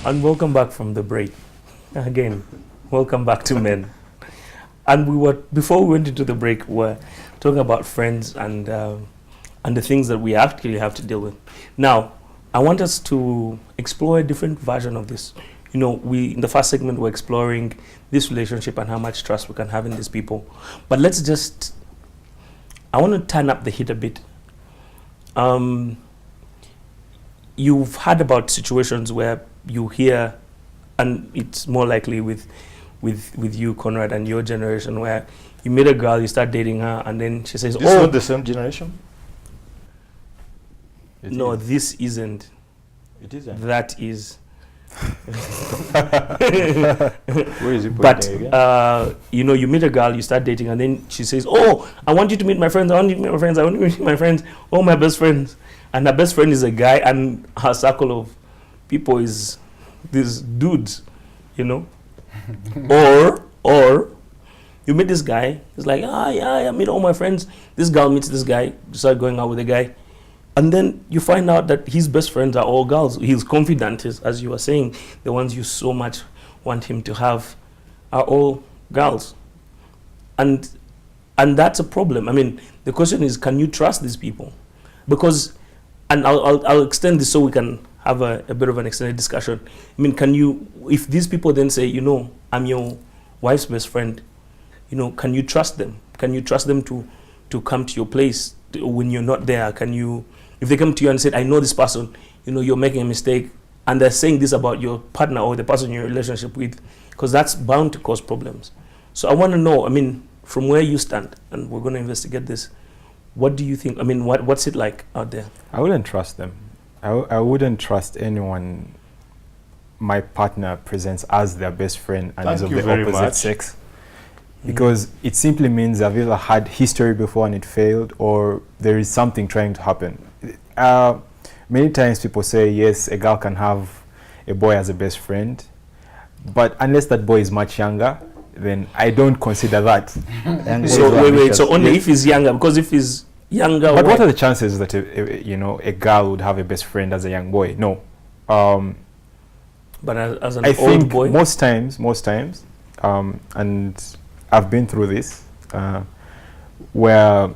And welcome back from the break. Again, welcome back to Men. And before we went into the break, we were talking about friends and the things that we actually have to deal with. Now, I want us to explore a different version of this. You know, in the first segment, we're exploring this relationship and how much trust we can have in these people. But I want to turn up the heat a bit. You've heard about situations where you hear, and it's more likely with you, Conrad, and your generation, where you meet a girl, you start dating her, and then she says, This is not the same generation? No, this isn't. It isn't. That is. Where is it? But you know, you meet a girl, you start dating, and then she says, "Oh, I want you to meet my friends. I want you to meet my friends. I want you to meet my friends. Oh, my best friends." And her best friend is a guy, and her circle of people is these dudes, you know. or you meet this guy. He's like, yeah, I meet all my friends. This girl meets this guy. You start going out with the guy. And then you find out that his best friends are all girls. His confidant, as you were saying, the ones you so much want him to have, are all girls. And that's a problem. I mean, the question is, can you trust these people? Because, and I'll extend this so we can have a bit of an extended discussion. I mean, if these people then say, you know, I'm your wife's best friend, you know, can you trust them? Can you trust them to come to your place when you're not there? If they come to you and say, I know this person, you know, you're making a mistake, and they're saying this about your partner or the person you're in a relationship with, because that's bound to cause problems. So I want to know, I mean, from where you stand, and we're going to investigate this, what do you think? I mean, what's it like out there? I wouldn't trust them. I wouldn't trust anyone my partner presents as their best friend and is of the opposite sex. Because it simply means I've either had history before and it failed, or there is something trying to happen. Many times people say, yes, a girl can have a boy as a best friend, but unless that boy is much younger, then I don't consider that. So wait, so only if he's younger, because if he's younger... But what are the chances that, a girl would have a best friend as a young boy? No. But as an I old think boy? most times, and I've been through this, where,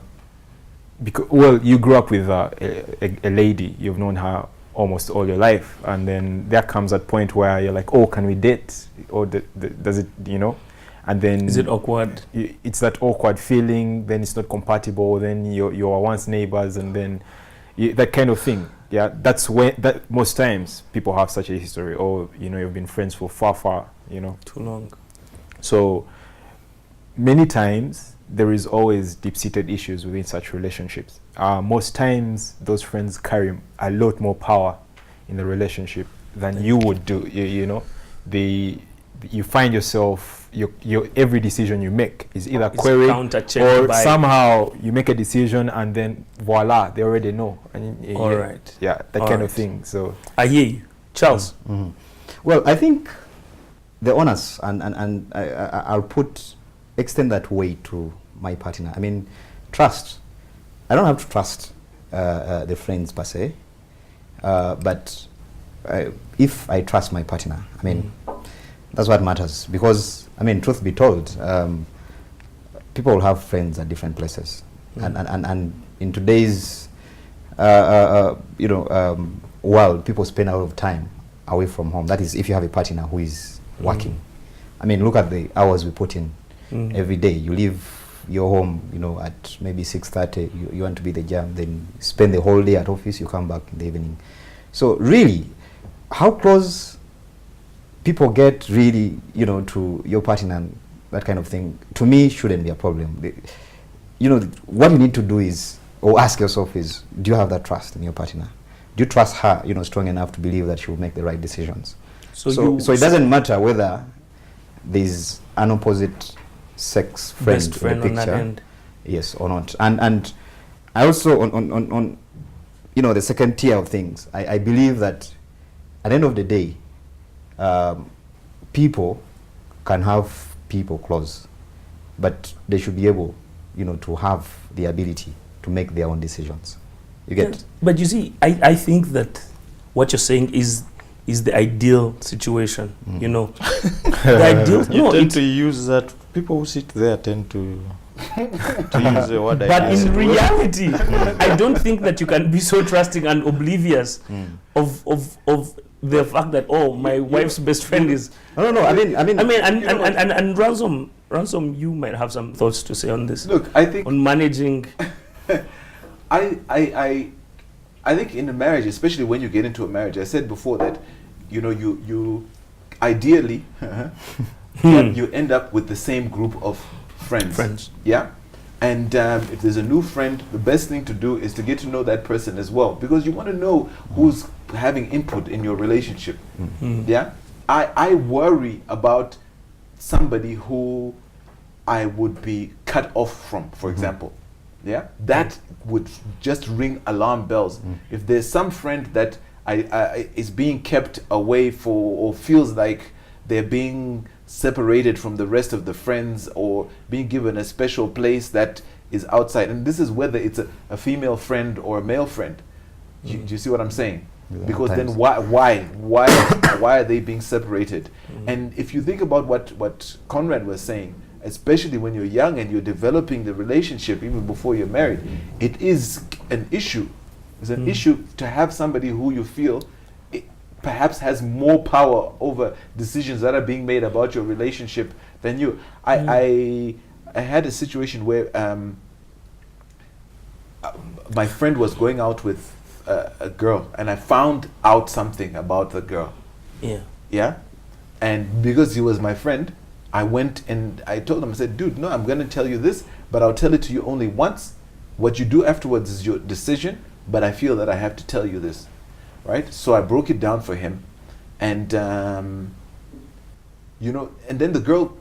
you grew up with a lady, you've known her almost all your life, and then there comes that point where you're like, oh, can we date? Or does it, and then... Is it awkward? It's that awkward feeling, then it's not compatible, then you're once neighbors, and then that kind of thing. Yeah, that's that most times people have such a history, or, you've been friends for far, Too long. So many times there is always deep-seated issues within such relationships. Most times those friends carry a lot more power in the relationship than you would do. You find yourself, your every decision you make is either queried, or somehow you make a decision and then voila, they already know. And all right. Yeah, that all kind right. of thing. So I hear you. Charles. Mm-hmm. Well, I think the onus, and I'll extend that way to my partner. I mean, trust. I don't have to trust the friends per se, but if I trust my partner, I mean, that's what matters. Because, I mean, truth be told, people will have friends at different places, and in today's world, people spend a lot of time away from home. That is, if you have a partner who is working. I mean, look at the hours we put in every day. You leave your home, at maybe 6:30. You want to be the jam, then spend the whole day at office. You come back in the evening. So really, how close people get really, to your partner and that kind of thing, to me, shouldn't be a problem. What you need to do is, or ask yourself is, do you have that trust in your partner? Do you trust her, strong enough to believe that she will make the right decisions? So it doesn't matter whether there's an opposite sex friend in the picture, yes or not. And I also on the second tier of things, I believe that at the end of the day, people can have people close, but they should be able, to have the ability to make their own decisions. You get? But you see, I think that what you're saying is is the ideal situation. You know, the ideal. You No, tend it's, to use that. People who sit there tend to use the word. but in reality, I don't think that you can be so trusting and oblivious of the fact that, oh, my wife's best friend is. No. I mean, And ransom, you might have some thoughts to say on this. Look, I think On managing. I think in a marriage, especially when you get into a marriage, I said before that, you know, you ideally you end up with the same group of friends. Yeah. And if there's a new friend, the best thing to do is to get to know that person as well, because you want to know who's having input in your relationship. Yeah. I worry about somebody who I would be cut off from, for example. Yeah, that would just ring alarm bells. If there's some friend that I is being kept away for, or feels like they're being separated from the rest of the friends, or being given a special place that is outside, and this is whether it's a female friend or a male friend. Do you see what I'm saying? Yeah, Because times. then why are they being separated? And if you think about what Conrad was saying, especially when you're young and you're developing the relationship even before you're married, it is an issue. It's an issue to have somebody who you feel perhaps has more power over decisions that are being made about your relationship than you. I had a situation where my friend was going out with a girl, and I found out something about the girl. Yeah, and because he was my friend, I went and I told him, I said, dude, no, I'm going to tell you this, but I'll tell it to you only once. What you do afterwards is your decision, but I feel that I have to tell you this, right? So I broke it down for him, and you know, and then the girl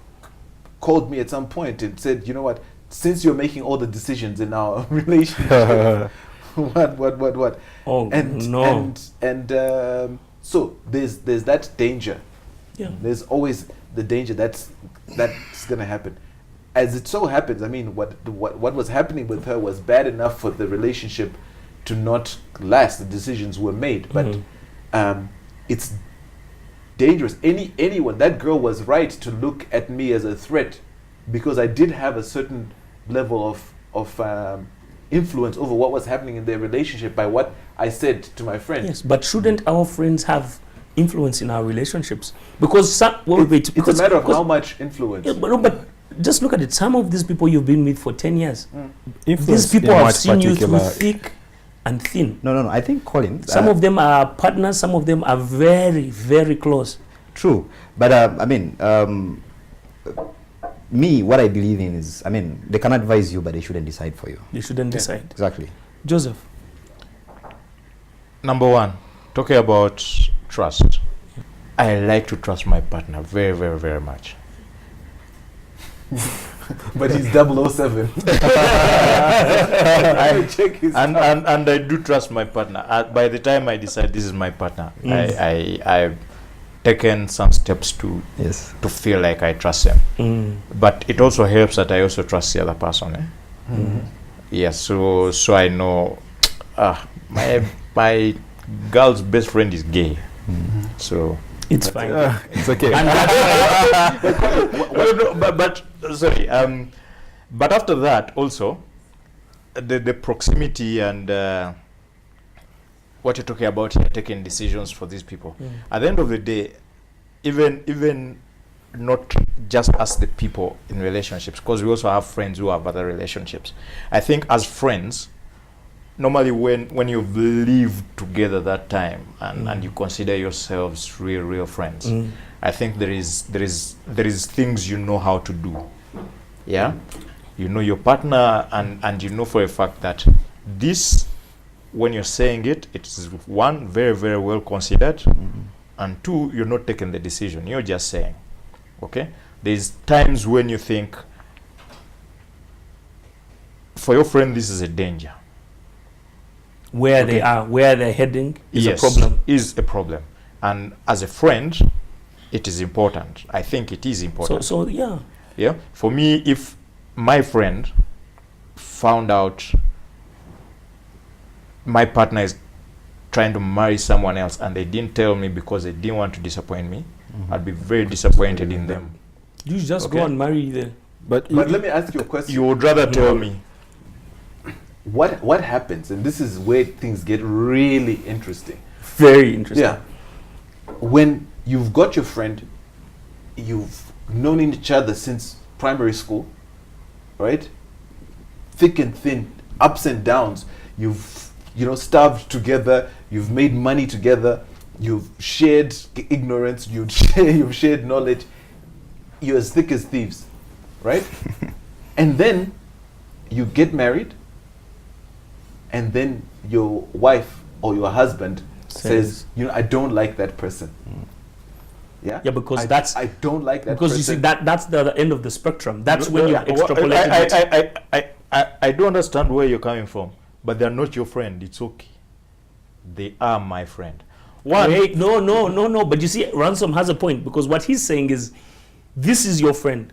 called me at some point and said, you know what, since you're making all the decisions in our relationship, what? Oh, no. And so there's that danger. Yeah. There's always the danger that's going to happen. As it so happens, I mean, what was happening with her was bad enough for the relationship to not last. The decisions were made, but it's dangerous. Anyone, that girl was right to look at me as a threat, because I did have a certain level of influence over what was happening in their relationship by what I said to my friend. Yes, but shouldn't our friends have influence in our relationships? Because it's a matter of how much influence. Yeah, but just look at it. Some of these people you've been with for 10 years, Influence these people in have what seen you through particular- thick and thin. No. I think Colin. Some of them are partners. Some of them are very, very close. True, but I mean, me, what I believe in is, I mean, they can advise you, but they shouldn't decide for you. They shouldn't decide. Exactly. Joseph. Number one, talking about trust. I like to trust my partner very, very, very much. But he's 007. I check his and I do trust my partner. By the time I decide this is my partner, I've taken some steps to feel like I trust him. But it also helps that I also trust the other person. Yes, so I know my girl's best friend is gay. So It's fine. It's okay. but sorry. But after that, also, the proximity and what you're talking about here, taking decisions for these people. At the end of the day, even not just as the people in relationships, because we also have friends who have other relationships. I think as friends, normally when you've lived together that time and you consider yourselves real friends, I think there is things you know how to do. Yeah, you know your partner, and you know for a fact that this, when you're saying it, it's one, very, very well considered, and two, you're not taking the decision, you're just saying. Okay, there's times when you think for your friend this is a danger. Where they are, where they're heading is Yes, a problem. is a problem. And as a friend, it is important. I think it is important. So yeah. Yeah. For me, if my friend found out my partner is trying to marry someone else and they didn't tell me because they didn't want to disappoint me, I'd be very disappointed in them. You just go and marry them. But let me ask you a question. You would rather tell me. What happens, and this is where things get really interesting. Very interesting. Yeah. When you've got your friend, you've known each other since primary school, right? Thick and thin, ups and downs. You've, starved together. You've made money together. You've shared ignorance. You've shared knowledge. You're as thick as thieves, right? And then you get married, and then your wife or your husband says, I don't like that person. Yeah, because I don't like that because person. you see that's the other end of the spectrum. That's when you're extrapolating. I do understand where you're coming from, but they're not your friend. It's okay. They are my friend. Wait, no. But you see, Ransom has a point, because what he's saying is, this is your friend,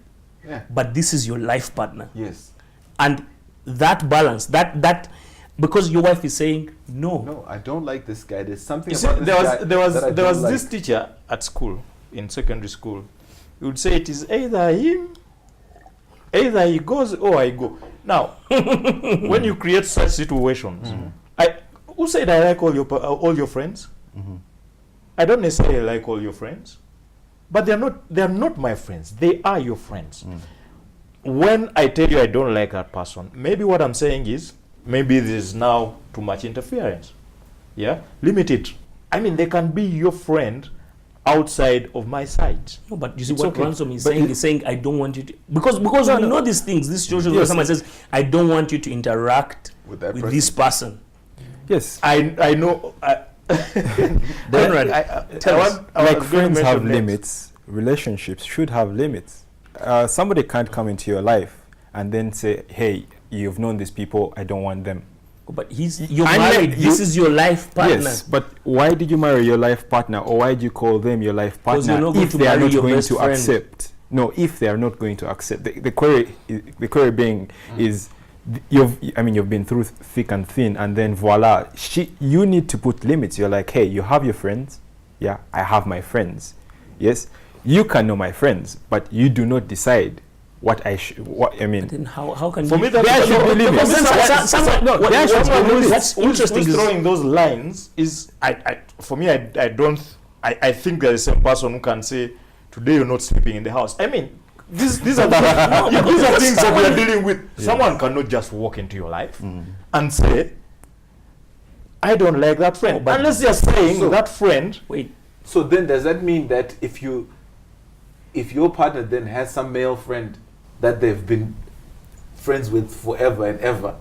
but this is your life partner. Yes. And that balance, that because your wife is saying no, I don't like this guy. There's something See, about this guy. There was this teacher at school, in secondary school. He would say it is either him, either he goes or I go. Now, when you create such situations, who said I like all your friends? I don't necessarily like all your friends, but they are not my friends. They are your friends. When I tell you I don't like that person, maybe what I'm saying is, maybe there's now too much interference. Yeah, limit it. I mean, they can be your friend outside of my sight. No, but you see, It's what okay. Ransom is saying, I don't want you to, because we know these things. This situation where someone says, I don't want you to interact with this person. Yes, I know. Friends have limits. Relationships should have limits. Somebody can't come into your life and then say, hey, you've known these people, I don't want them. But you're married. This is your life partner. Yes, but why did you marry your life partner, or why do you call them your life partner if they are not going to accept? No, if they are not going to accept, the query being is, you've been through thick and thin, and then voila, you need to put limits. You're like, hey, you have your friends, yeah, I have my friends. Yes, you can know my friends, but you do not decide what I should. Then how can for you? me, there should be limits. What's interesting is throwing those lines is for me. I think there is a person who can say, today you're not sleeping in the house. I mean, these are things that we are dealing with. Yes. Someone cannot just walk into your life and say, I don't like that friend. But unless you're saying that friend. Wait. So then does that mean that if your partner then has some male friend that they've been friends with forever and ever,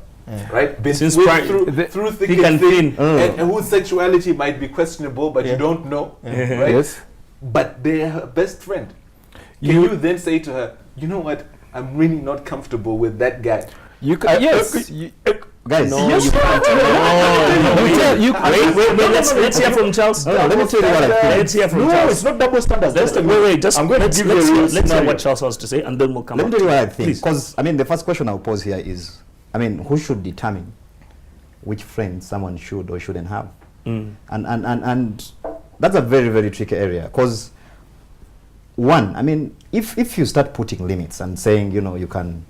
right? Been Since through thick and thin, and whose sexuality might be questionable, but you don't know, right? Yes. But they're her best friend. Can you then say to her, you know what? I'm really not comfortable with that guy. You can, yes. Guys, no, yes. you can't. Wait. Let's hear from Charles. Let me tell you what I think. Let's hear from No, Charles. it's not double standards. I'm going to give you a let's hear what Charles has to say, and then we'll come. Let me tell you what I think. Please. Because the first question I'll pose here is, who should determine which friend someone should or shouldn't have? And that's a very, very tricky area. Because one, if you start putting limits and saying, you can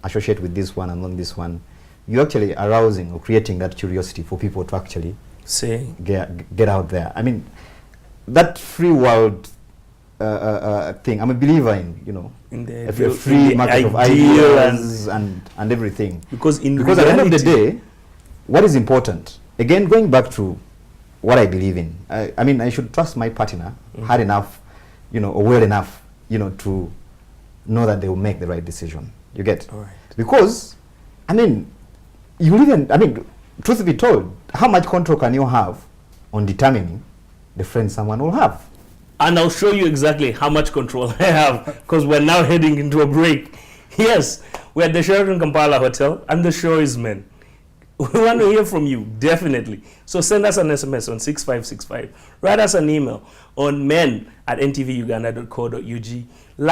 associate with this one and not this one, you're actually arousing or creating that curiosity for people to actually get out there. That free world thing, I'm a believer in, in the a free market of ideas and everything. Because at the end of the day, what is important, again, going back to what I believe in, I should trust my partner hard enough, or well enough, to know that they will make the right decision. You get? All right. Because, you live in, truth be told, how much control can you have on determining the friend someone will have? And I'll show you exactly how much control I have, because we're now heading into a break. Yes, we're at the Sheraton Kampala Hotel, and the show is Men. We want to hear from you, definitely. So send us an SMS on 6565. Write us an email on men@ntvuganda.co.ug.